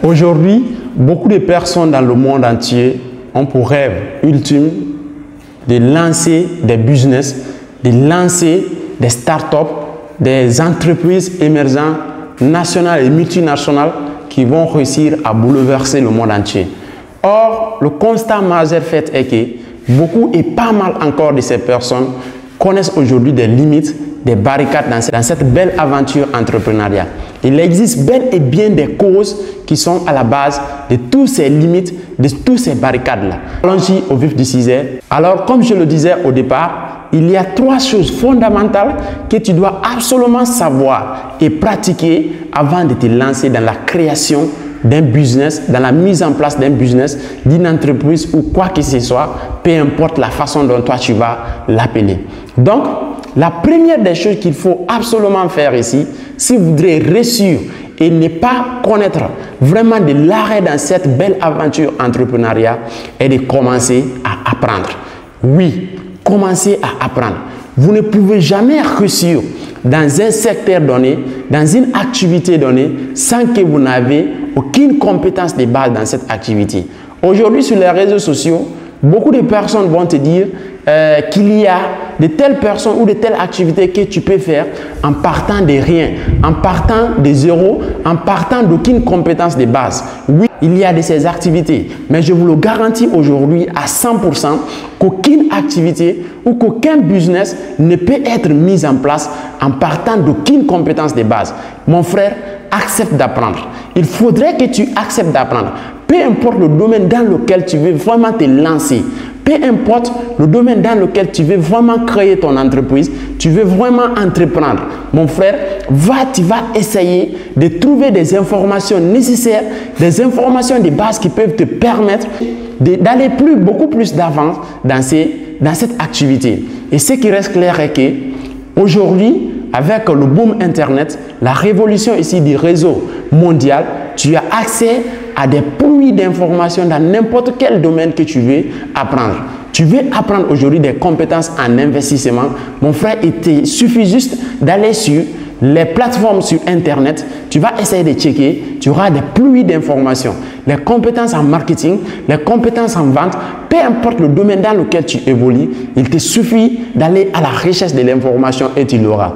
Aujourd'hui, beaucoup de personnes dans le monde entier ont pour rêve ultime de lancer des business, de lancer des startups, des entreprises émergentes, nationales et multinationales qui vont réussir à bouleverser le monde entier. Or, le constat majeur fait est que beaucoup et pas mal encore de ces personnes connaissent aujourd'hui des limites, des barricades dans cette belle aventure entrepreneuriale. Il existe bel et bien des causes qui sont à la base de toutes ces limites, de toutes ces barricades-là. Allons-y au vif du sujet. Alors, comme je le disais au départ, il y a 3 choses fondamentales que tu dois absolument savoir et pratiquer avant de te lancer dans la création d'un business, dans la mise en place d'un business, d'une entreprise ou quoi que ce soit, peu importe la façon dont toi tu vas l'appeler. Donc, la première des choses qu'il faut absolument faire ici, si vous voudrez réussir et ne pas connaître vraiment de l'arrêt dans cette belle aventure entrepreneuriale, est de commencer à apprendre. Oui, commencez à apprendre. Vous ne pouvez jamais réussir dans un secteur donné, dans une activité donnée, sans que vous n'avez aucune compétence de base dans cette activité. Aujourd'hui, sur les réseaux sociaux, beaucoup de personnes vont te dire qu'il y a de telles personnes ou de telles activités que tu peux faire en partant de rien, en partant de zéro, en partant d'aucune compétence de base. Oui, il y a de ces activités, mais je vous le garantis aujourd'hui à 100% qu'aucune activité ou qu'aucun business ne peut être mis en place en partant d'aucune compétence de base. Mon frère, accepte d'apprendre. Il faudrait que tu acceptes d'apprendre. Peu importe le domaine dans lequel tu veux vraiment te lancer, peu importe le domaine dans lequel tu veux vraiment créer ton entreprise, tu veux vraiment entreprendre. Mon frère, tu vas essayer de trouver des informations nécessaires, des informations de base qui peuvent te permettre d'aller beaucoup plus d'avance dans cette activité. Et ce qui reste clair est que aujourd'hui, avec le boom Internet, la révolution ici du réseau mondial, tu as accès à des pluies d'informations dans n'importe quel domaine que tu veux apprendre. Tu veux apprendre aujourd'hui des compétences en investissement. Mon frère, il te suffit juste d'aller sur les plateformes sur Internet. Tu vas essayer de checker. Tu auras des pluies d'informations. Les compétences en marketing, les compétences en vente, peu importe le domaine dans lequel tu évolues, il te suffit d'aller à la recherche de l'information et tu l'auras.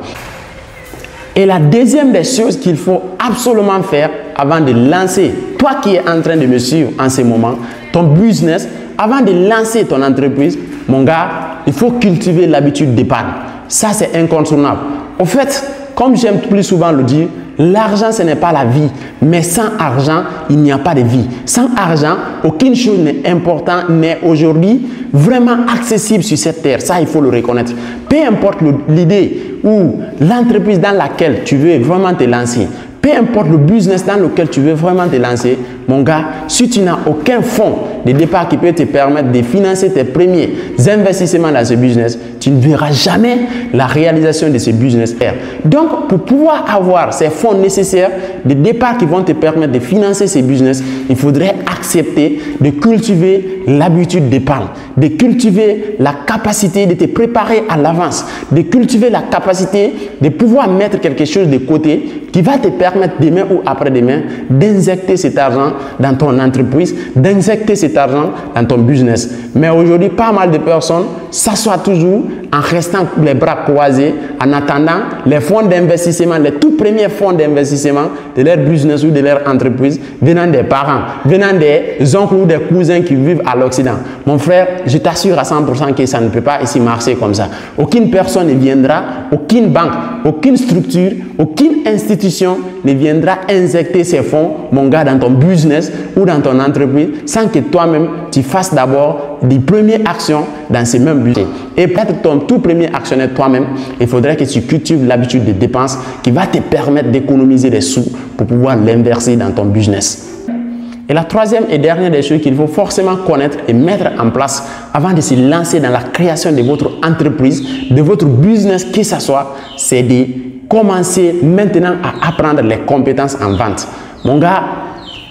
Et la deuxième des choses qu'il faut absolument faire avant de lancer, toi qui es en train de me suivre en ce moment, ton business, avant de lancer ton entreprise, mon gars, il faut cultiver l'habitude d'épargne. Ça, c'est incontournable. Au fait, comme j'aime plus souvent le dire, l'argent, ce n'est pas la vie. Mais sans argent, il n'y a pas de vie. Sans argent, aucune chose n'est importante, n'est aujourd'hui vraiment accessible sur cette terre. Ça, il faut le reconnaître. Peu importe l'idée ou l'entreprise dans laquelle tu veux vraiment te lancer, peu importe le business dans lequel tu veux vraiment te lancer, mon gars, si tu n'as aucun fonds de départ qui peut te permettre de financer tes premiers investissements dans ce business, tu ne verras jamais la réalisation de ce business. Donc, pour pouvoir avoir ces fonds nécessaires de départ qui vont te permettre de financer ces business, il faudrait accepter de cultiver l'habitude d'épargne, de cultiver la capacité de te préparer à l'avance, de cultiver la capacité de pouvoir mettre quelque chose de côté qui va te permettre demain ou après-demain d'injecter cet argent dans ton entreprise, d'injecter cet argent dans ton business. Mais aujourd'hui, pas mal de personnes s'assoient toujours en restant les bras croisés, en attendant les fonds d'investissement, les tout premiers fonds d'investissement de leur business ou de leur entreprise venant des parents, venant des oncles ou des cousins qui vivent à l'Occident. Mon frère, je t'assure à 100% que ça ne peut pas ici marcher comme ça. Aucune personne ne viendra, aucune banque, aucune structure, aucune institution ne viendra injecter ces fonds, mon gars, dans ton business ou dans ton entreprise sans que toi-même tu fasses d'abord des premières actions dans ces mêmes budgets. Et peut-être ton tout premier actionnaire toi-même, il faudrait que tu cultives l'habitude de dépenses qui va te permettre d'économiser des sous pour pouvoir l'inverser dans ton business. Et la troisième et dernière des choses qu'il faut forcément connaître et mettre en place avant de se lancer dans la création de votre entreprise, de votre business, que ce soit, c'est de commencer maintenant à apprendre les compétences en vente. Mon gars,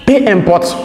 peu importe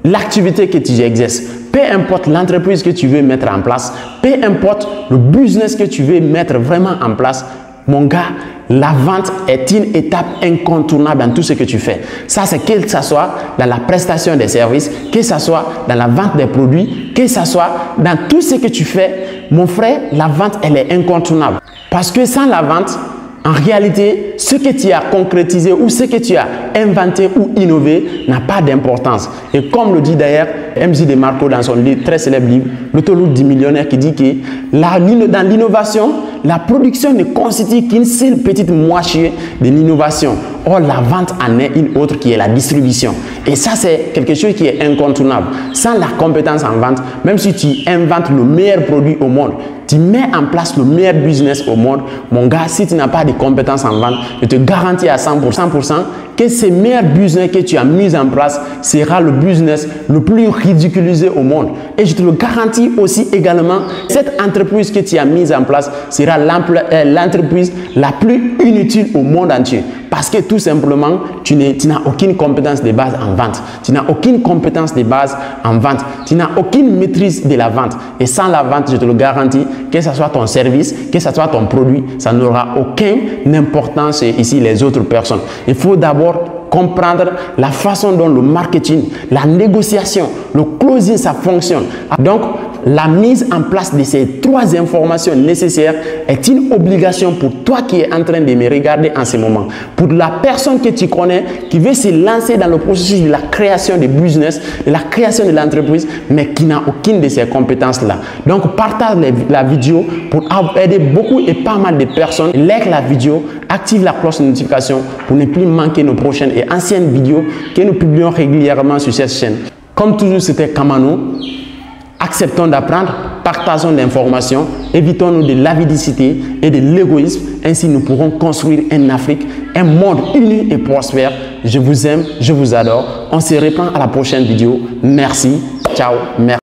l'activité que tu exerces, peu importe l'entreprise que tu veux mettre en place, peu importe le business que tu veux mettre vraiment en place, mon gars, la vente est une étape incontournable dans tout ce que tu fais. Ça, c'est que ce soit dans la prestation des services, que ce soit dans la vente des produits, que ce soit dans tout ce que tu fais. Mon frère, la vente, elle est incontournable. Parce que sans la vente, en réalité, ce que tu as concrétisé ou ce que tu as inventé ou innové n'a pas d'importance. Et comme le dit d'ailleurs MJ DeMarco dans son très célèbre livre, L'autoroute du millionnaire, qui dit que dans l'innovation, la production ne constitue qu'une seule petite moitié de l'innovation. Or, la vente en est une autre qui est la distribution. Et ça, c'est quelque chose qui est incontournable. Sans la compétence en vente, même si tu inventes le meilleur produit au monde, tu mets en place le meilleur business au monde, mon gars, si tu n'as pas de compétences en vente, je te garantis à 100% que ce meilleur business que tu as mis en place sera le business le plus ridiculisé au monde. Et je te le garantis aussi également, cette entreprise que tu as mise en place sera l'entreprise la plus inutile au monde entier. Parce que tout simplement, tu n'as aucune compétence de base en vente. Tu n'as aucune compétence de base en vente. Tu n'as aucune maîtrise de la vente. Et sans la vente, je te le garantis, que ce soit ton service, que ce soit ton produit, ça n'aura aucune importance ici les autres personnes. Il faut d'abord comprendre la façon dont le marketing, la négociation, le closing, ça fonctionne. Donc, la mise en place de ces 3 informations nécessaires est une obligation pour toi qui es en train de me regarder en ce moment. Pour la personne que tu connais, qui veut se lancer dans le processus de la création de business, de la création de l'entreprise, mais qui n'a aucune de ces compétences-là. Donc, partage la vidéo pour aider beaucoup et pas mal de personnes. Like la vidéo, active la cloche de notification pour ne plus manquer nos prochaines et anciennes vidéos que nous publions régulièrement sur cette chaîne. Comme toujours, c'était Kamano. Acceptons d'apprendre, partageons l'information, évitons-nous de l'avidicité et de l'égoïsme. Ainsi, nous pourrons construire une Afrique, un monde uni et prospère. Je vous aime, je vous adore. On se reprend à la prochaine vidéo. Merci. Ciao. Merci.